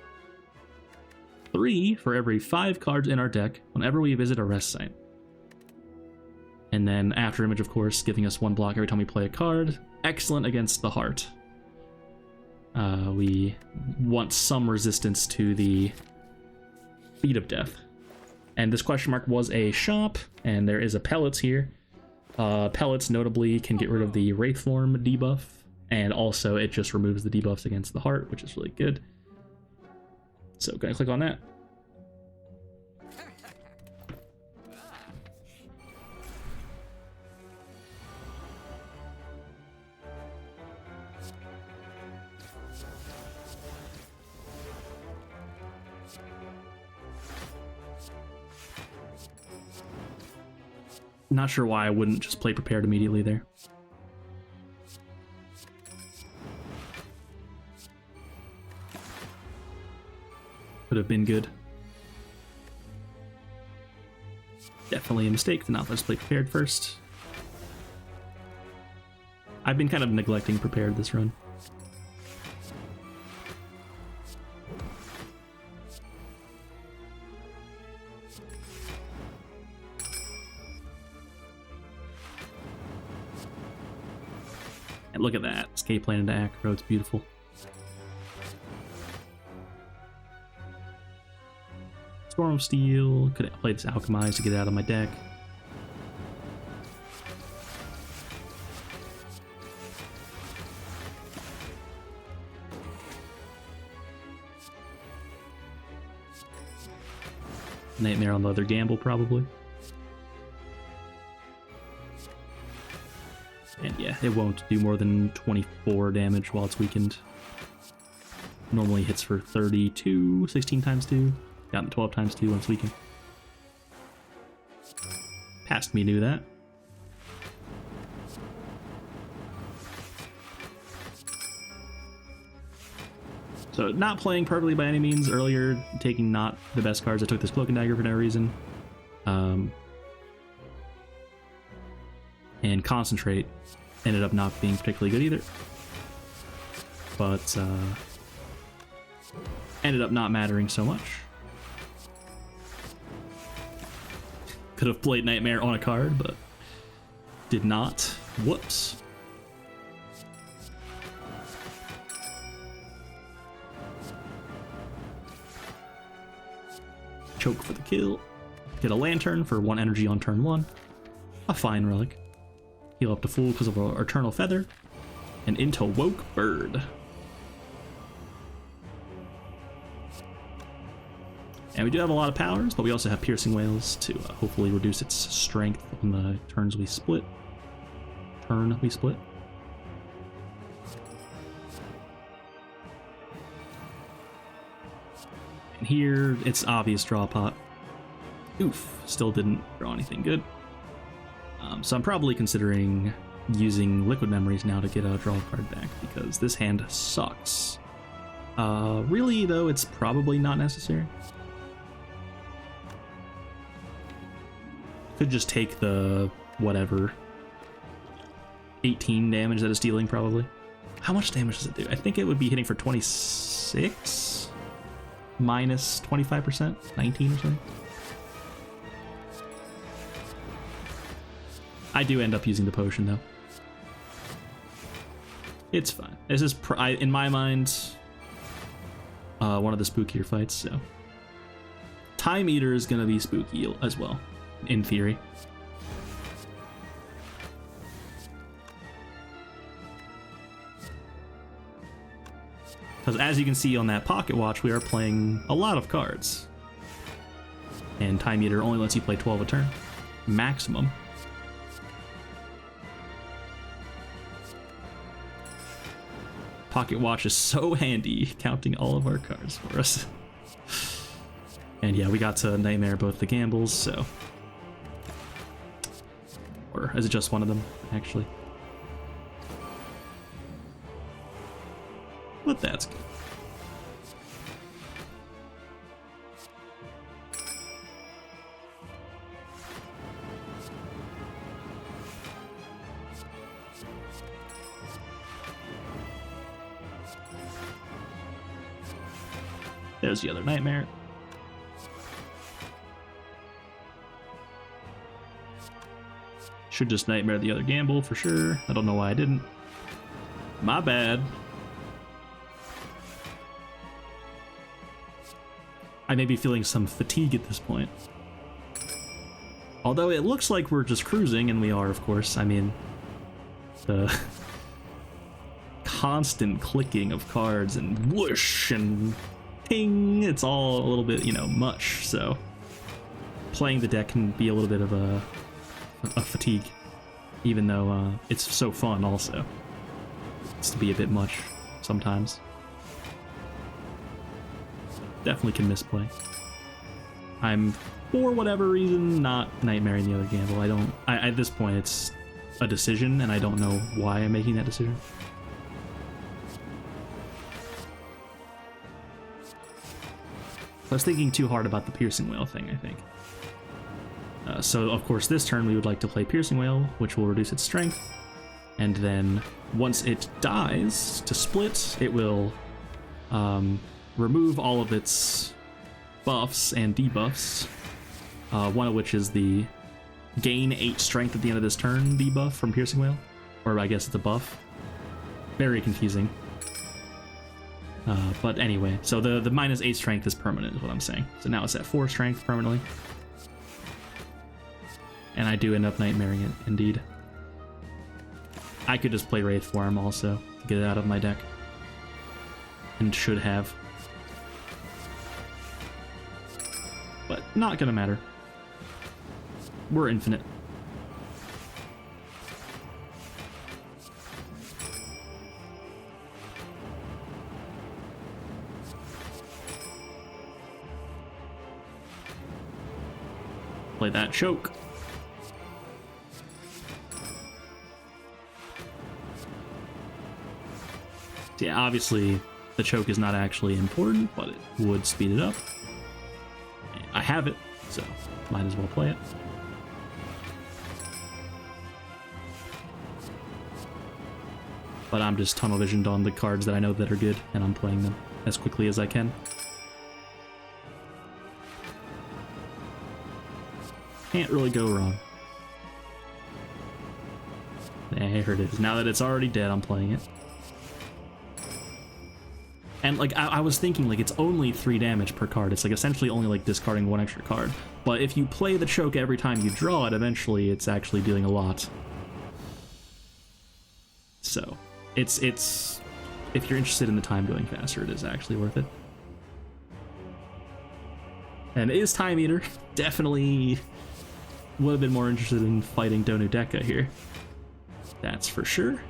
3 for every 5 cards in our deck whenever we visit a rest site. And then After Image, of course, giving us 1 block every time we play a card. Excellent against the Heart. We want some resistance to the Feet of Death. And this question mark was a shop, and there is a Pellets here. Pellets notably can get rid of the Wraithform debuff, and also it just removes the debuffs against the Heart, which is really good. So gonna click on that. Not sure why I wouldn't just play Prepared immediately there. Could have been good. Definitely a mistake to not let's play Prepared first. I've been kind of neglecting Prepared this run. And look at that, escape plan into Acro, it's beautiful. Storm of Steel, could have played this Alchemize to get it out of my deck. Nightmare on the other gamble, probably. And yeah, it won't do more than 24 damage while it's weakened. Normally hits for 32, 16 times 2. Got 12 times 2 when it's weakened. Past me knew that. So not playing perfectly by any means. Earlier, taking not the best cards. I took this Cloak and Dagger for no reason. And Concentrate ended up not being particularly good either. But ended up not mattering so much. Could have played Nightmare on a card, but did not. Whoops. Choke for the kill. Get a Lantern for 1 energy on turn 1. A fine relic. Heal up to full because of our Eternal Feather. And into Woke Bird. And we do have a lot of powers, but we also have Piercing Wails to hopefully reduce its strength on the turns we split. And here, it's obvious draw pot. Oof, still didn't draw anything good. So I'm probably considering using Liquid Memories now to get a draw card back, because this hand sucks. Really, though, it's probably not necessary. Could just take the, whatever, 18 damage that it's dealing, probably. How much damage does it do? I think it would be hitting for 26? Minus 25%? 19 or something? I do end up using the potion, though. It's fine. This is, in my mind, one of the spookier fights, so. Time Eater is going to be spooky as well, in theory. Because as you can see on that pocket watch, we are playing a lot of cards. and Time Eater only lets you play 12 a turn, maximum. Pocket Watch is so handy, counting all of our cards for us. And yeah, we got to Nightmare both the gambles, so... Or is it just one of them, actually? But that's good. There's the other Nightmare. Should just Nightmare the other gamble for sure. I don't know why I didn't. My bad. I may be feeling some fatigue at this point. Although it looks like we're just cruising, and we are, of course. I mean, the constant clicking of cards and whoosh and ping, it's all a little bit, you know, much, so playing the deck can be a little bit of a fatigue, even though it's so fun also. It's to be a bit much sometimes. Definitely can misplay. I'm, for whatever reason, not Nightmaring the other gamble. At this point it's a decision, and I don't know why I'm making that decision. I was thinking too hard about the Piercing Wail thing, I think. So, of course, this turn we would like to play Piercing Wail, which will reduce its strength. And then, once it dies, to split, it will remove all of its buffs and debuffs. One of which is the gain 8 strength at the end of this turn debuff from Piercing Wail. Or I guess it's a buff. Very confusing. But anyway, so the minus 8 strength is permanent, is what I'm saying. So now it's at 4 strength permanently. And I do end up Nightmaring it, indeed. I could just play Wraith Form also, to get it out of my deck. And should have. But not gonna matter. We're infinite. Play that choke. Yeah, obviously the choke is not actually important, but it would speed it up. I have it, so might as well play it. But I'm just tunnel visioned on the cards that I know that are good, and I'm playing them as quickly as I can. Can't really go wrong. There it is. Now that it's already dead, I'm playing it. And like I was thinking, like, it's only 3 damage per card. It's like essentially only like discarding 1 extra card. But if you play the choke every time you draw it, eventually it's actually dealing a lot. So it's if you're interested in the time going faster, it is actually worth it. And it is Time Eater. Definitely would have been more interested in fighting Donu Deka here. That's for sure.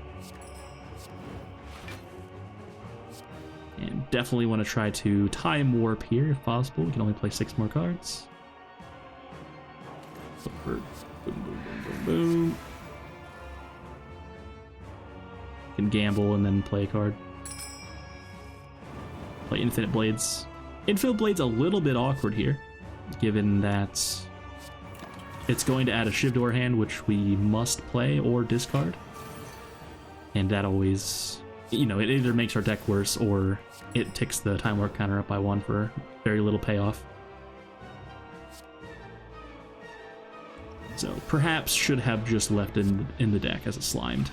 And definitely want to try to Time Warp here if possible. We can only play 6 more cards. Boom, boom, boom, boom, boom. Can gamble and then play a card. Play Infinite Blades. Infinite Blades a little bit awkward here, given that it's going to add a Shiv to our hand, which we must play or discard. And that always, you know, it either makes our deck worse or it ticks the Time Warp counter up by 1 for very little payoff. So perhaps should have just left it in the deck as it slimed.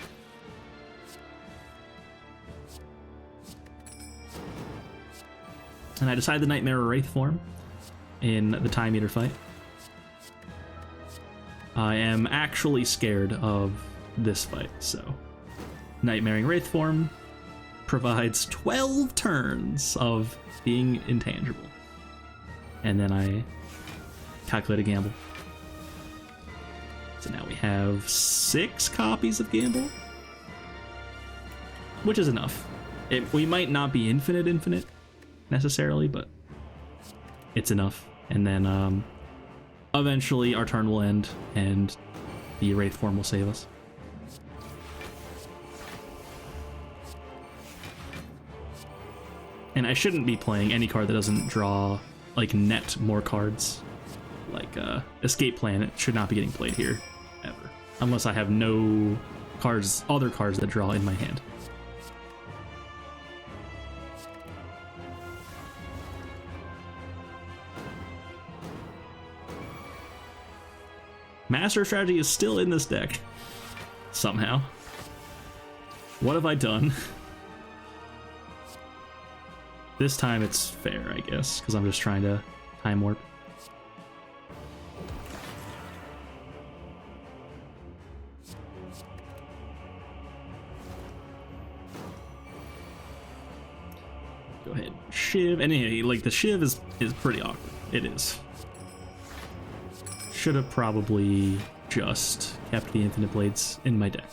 And I decided the Nightmare Wraith form in the Time Eater fight. I am actually scared of this fight, so Nightmaring Wraith form provides 12 turns of being intangible. And then I calculated gamble. So now we have 6 copies of gamble, which is enough. We might not be infinite necessarily, but it's enough. And then eventually our turn will end and the Wraith form will save us. And I shouldn't be playing any card that doesn't draw, like, net more cards. Like, Escape Plan, it should not be getting played here, ever. Unless I have no cards, other cards that draw in my hand. Master Strategy is still in this deck. Somehow. What have I done? This time it's fair, I guess, because I'm just trying to time warp. Go ahead, Shiv. And anyway, like, the Shiv is pretty awkward. It is. Should have probably just kept the Infinite Blades in my deck.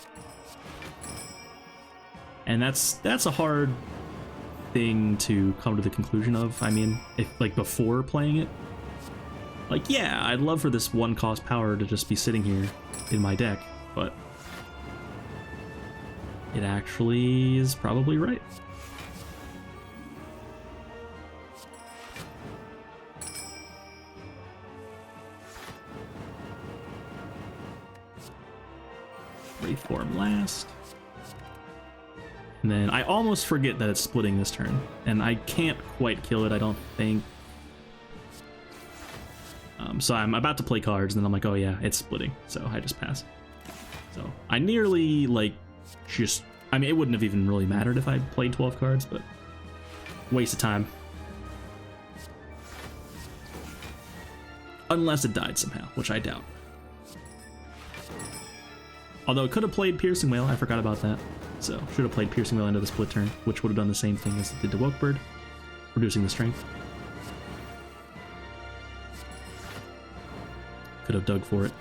And that's a hard thing to come to the conclusion of. I mean, if, like, before playing it, like, yeah, I'd love for this 1-cost power to just be sitting here in my deck, but it actually is probably right. Wraith form last. And then I almost forget that it's splitting this turn, and I can't quite kill it, I don't think. So I'm about to play cards, and then I'm like, oh yeah, it's splitting, so I just pass. So I nearly, like, just... I mean, it wouldn't have even really mattered if I played 12 cards, but waste of time. Unless it died somehow, which I doubt. Although it could have played Piercing Wail, I forgot about that. So, should have played Piercing Wail into the split turn, which would have done the same thing as it did to Wokebird, reducing the strength. Could have dug for it.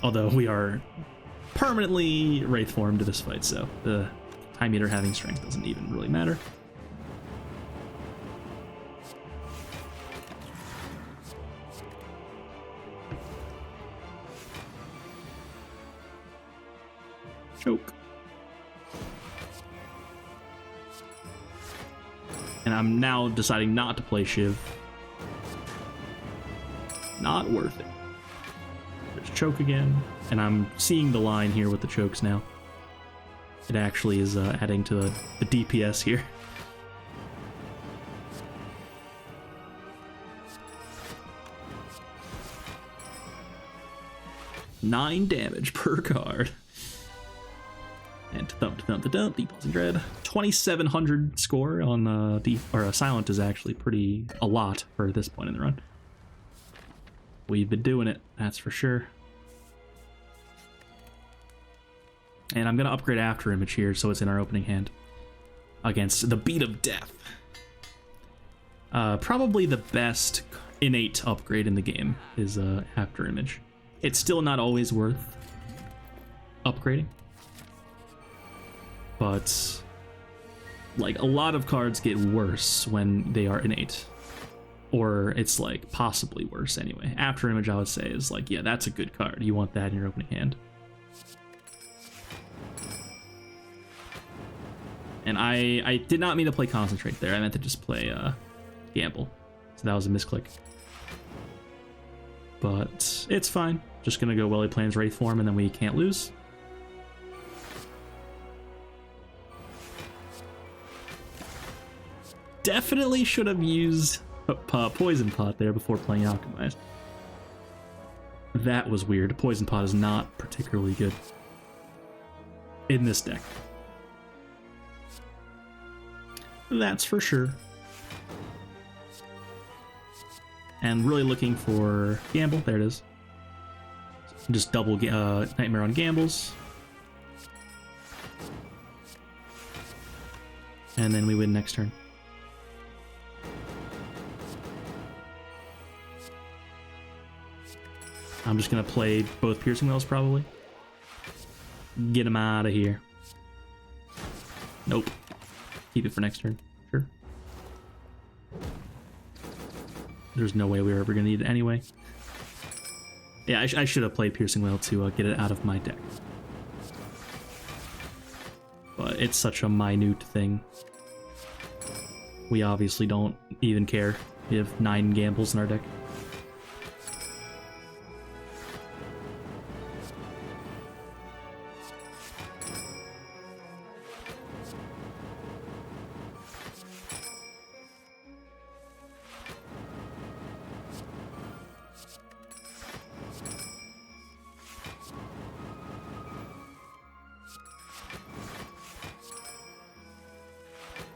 Although we are permanently Wraith formed to this fight, so the Time Eater having strength doesn't even really matter. Choke. And I'm now deciding not to play Shiv. Not worth it. There's choke again, and I'm seeing the line here with the chokes now. It actually is adding to the DPS here. $9 damage per card. And to Deep Pulsing Dread. 2,700 score on Silent is actually a lot for this point in the run. We've been doing it, that's for sure. And I'm gonna upgrade After Image here, so it's in our opening hand against the Beat of Death. Probably the best innate upgrade in the game is After Image. It's still not always worth upgrading, but like a lot of cards get worse when they are innate, or it's like possibly worse anyway. After Image, I would say, is like, yeah, that's a good card. You want that in your opening hand. And I did not mean to play Concentrate there. I meant to just play Gamble. So that was a misclick. But it's fine. Just gonna go Welly Plan's Wraith form, and then we can't lose. Definitely should have used Poison Pot there before playing Alchemize. That was weird. Poison Pot is not particularly good in this deck. That's for sure. And really looking for Gamble. There it is. Just double Nightmare on Gambles. And then we win next turn. I'm just gonna play both piercing wheels probably. Get him out of here. Nope. Keep it for next turn. Sure. There's no way we were ever gonna need it anyway. Yeah, I should have played piercing wheel to get it out of my deck. But it's such a minute thing. We obviously don't even care. We have 9 gambles in our deck.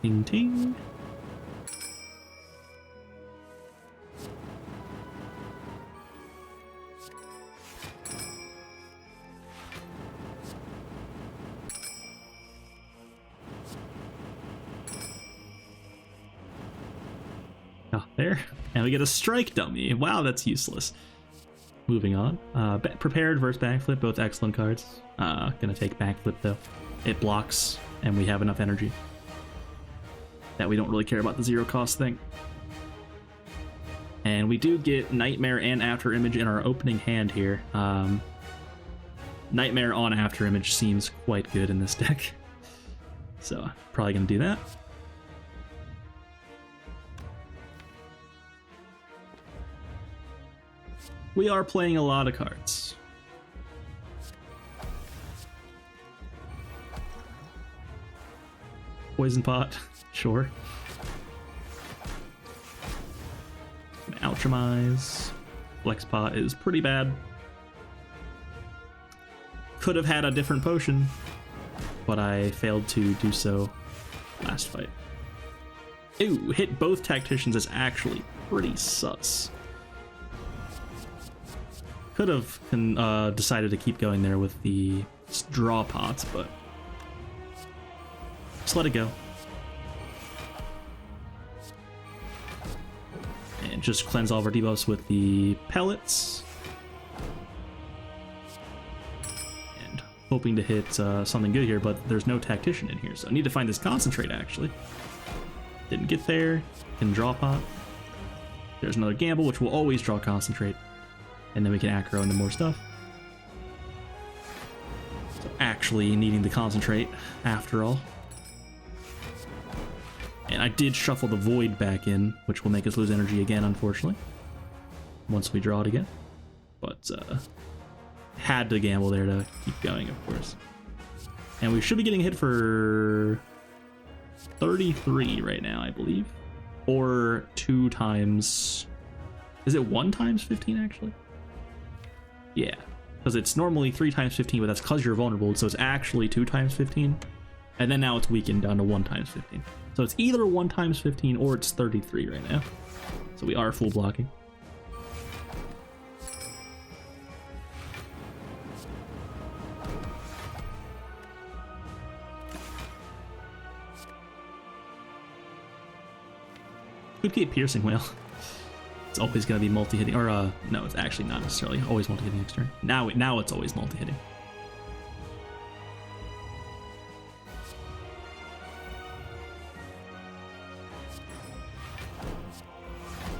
Ting ting. Oh, there. And we get a strike dummy. Wow, that's useless. Moving on. Prepared versus backflip, both excellent cards. Gonna take backflip though. It blocks, and we have enough energy that we don't really care about the 0 cost thing. And we do get Nightmare and After Image in our opening hand here. Nightmare on After Image seems quite good in this deck. So, probably gonna do that. We are playing a lot of cards. Poison Pot, sure. Alchemize. Flex Pot is pretty bad. Could have had a different potion, but I failed to do so last fight. Ew, hit both Tacticians is actually pretty sus. Could have decided to keep going there with the draw pots, but just let it go. And just cleanse all of our debuffs with the pellets. And hoping to hit something good here, but there's no Tactician in here, so I need to find this Concentrate, actually. Didn't get there. Can draw pot. There's another Gamble, which will always draw Concentrate. And then we can aggro into more stuff. So actually needing to concentrate after all. And I did shuffle the Void back in, which will make us lose energy again, unfortunately. Once we draw it again. But had to gamble there to keep going, of course. And we should be getting hit for 33 right now, I believe. Or 2 times... Is it 1 times 15, actually? Yeah, because it's normally 3 times 15, but that's because you're vulnerable, so it's actually 2 times 15. And then now it's weakened down to 1 times 15. So it's either 1 times 15 or it's 33 right now. So we are full blocking. Could keep Piercing Whale. It's always going to be multi-hitting, or no, it's actually not necessarily always multi-hitting next turn. Now it's always multi-hitting.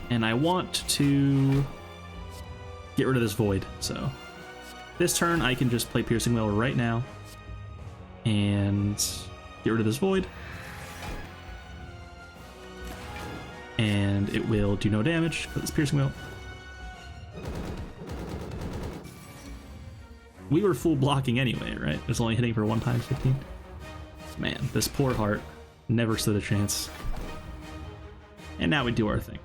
And I want to get rid of this Void, so this turn I can just play Piercing Whale right now and get rid of this Void. And it will do no damage because it's Piercing Whale. We were full blocking anyway, right? It was only hitting for 1 times 15. Man, this poor heart never stood a chance. And now we do our thing.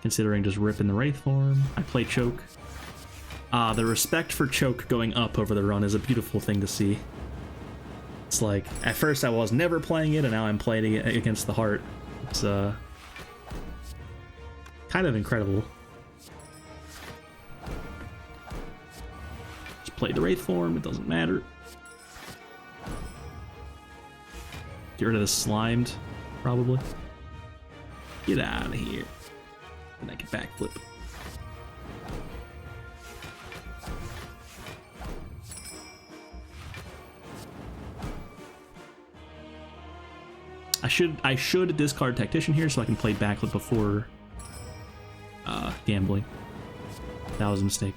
Considering just ripping the Wraith form. I play Choke. The respect for Choke going up over the run is a beautiful thing to see. It's like, at first I was never playing it, and now I'm playing it against the heart. It's kind of incredible. Just play the Wraith form, it doesn't matter. Get rid of the slimed, probably. Get out of here. And I can backflip. I should discard Tactician here so I can play backflip before gambling. That was a mistake.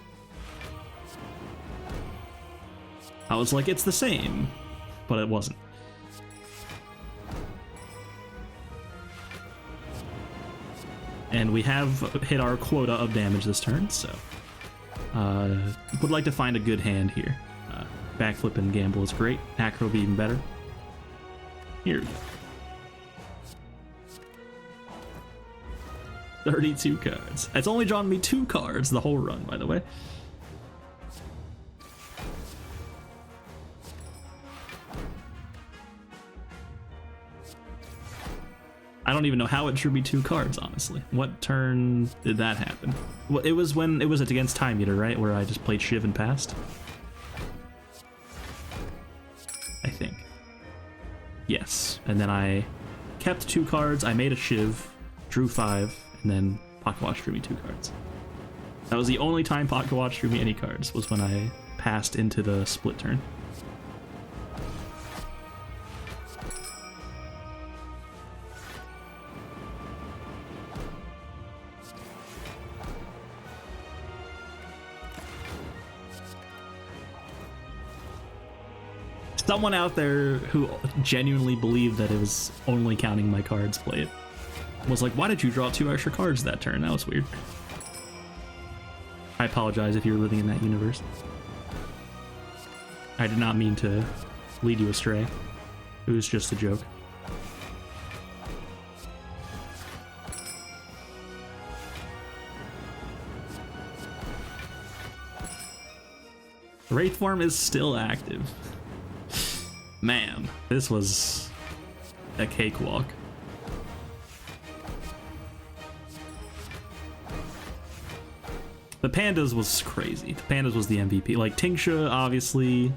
I was like, it's the same, but it wasn't. And we have hit our quota of damage this turn, so would like to find a good hand here. Backflip and gamble is great. Acro would be even better. Here we go. 32 cards. It's only drawn me 2 cards the whole run, by the way. I don't even know how it drew me 2 cards, honestly. What turn did that happen? Well, it was when it was against Time Eater, right? Where I just played Shiv and passed. I think. Yes. And then I kept 2 cards. I made a Shiv, drew 5. And then Pocket Watch drew me 2 cards. That was the only time Pocket Watch drew me any cards, was when I passed into the split turn. Someone out there who genuinely believed that it was only counting my cards played was like, why did you draw 2 extra cards that turn? That was weird. I apologize if you're living in that universe. I did not mean to lead you astray. It was just a joke. Wraithform is still active. Man, this was a cakewalk. The Pandas was crazy. The Pandas was the MVP. Like, TINGSHA, obviously.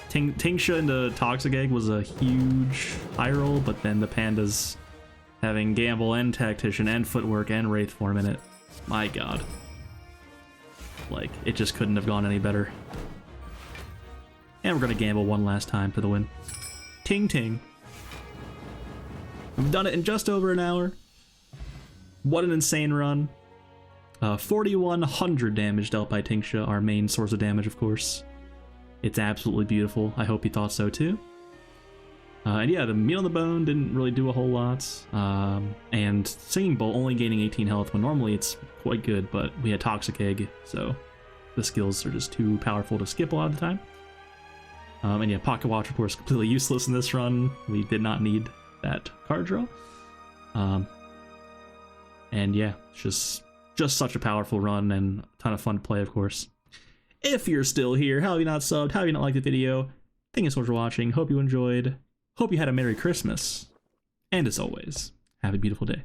TINGSHA into Toxic Egg was a huge high roll, but then the Pandas having Gamble and Tactician and Footwork and Wraithform in it. My god. Like, it just couldn't have gone any better. And we're gonna gamble one last time for the win. Ting ting. We've done it in just over an hour. What an insane run. 4,100 damage dealt by TINGSHA, our main source of damage, of course. It's absolutely beautiful. I hope you thought so too. And yeah, the Meat on the Bone didn't really do a whole lot. And Singing Bowl only gaining 18 health when normally it's quite good, but we had Toxic Egg, so the skills are just too powerful to skip a lot of the time. And yeah, Pocket Watch, of course, completely useless in this run. We did not need that card draw. And yeah, it's just such a powerful run and a ton of fun to play, of course. If you're still here, how have you not subbed? How have you not liked the video? Thank you so much for watching. Hope you enjoyed. Hope you had a Merry Christmas. And as always, have a beautiful day.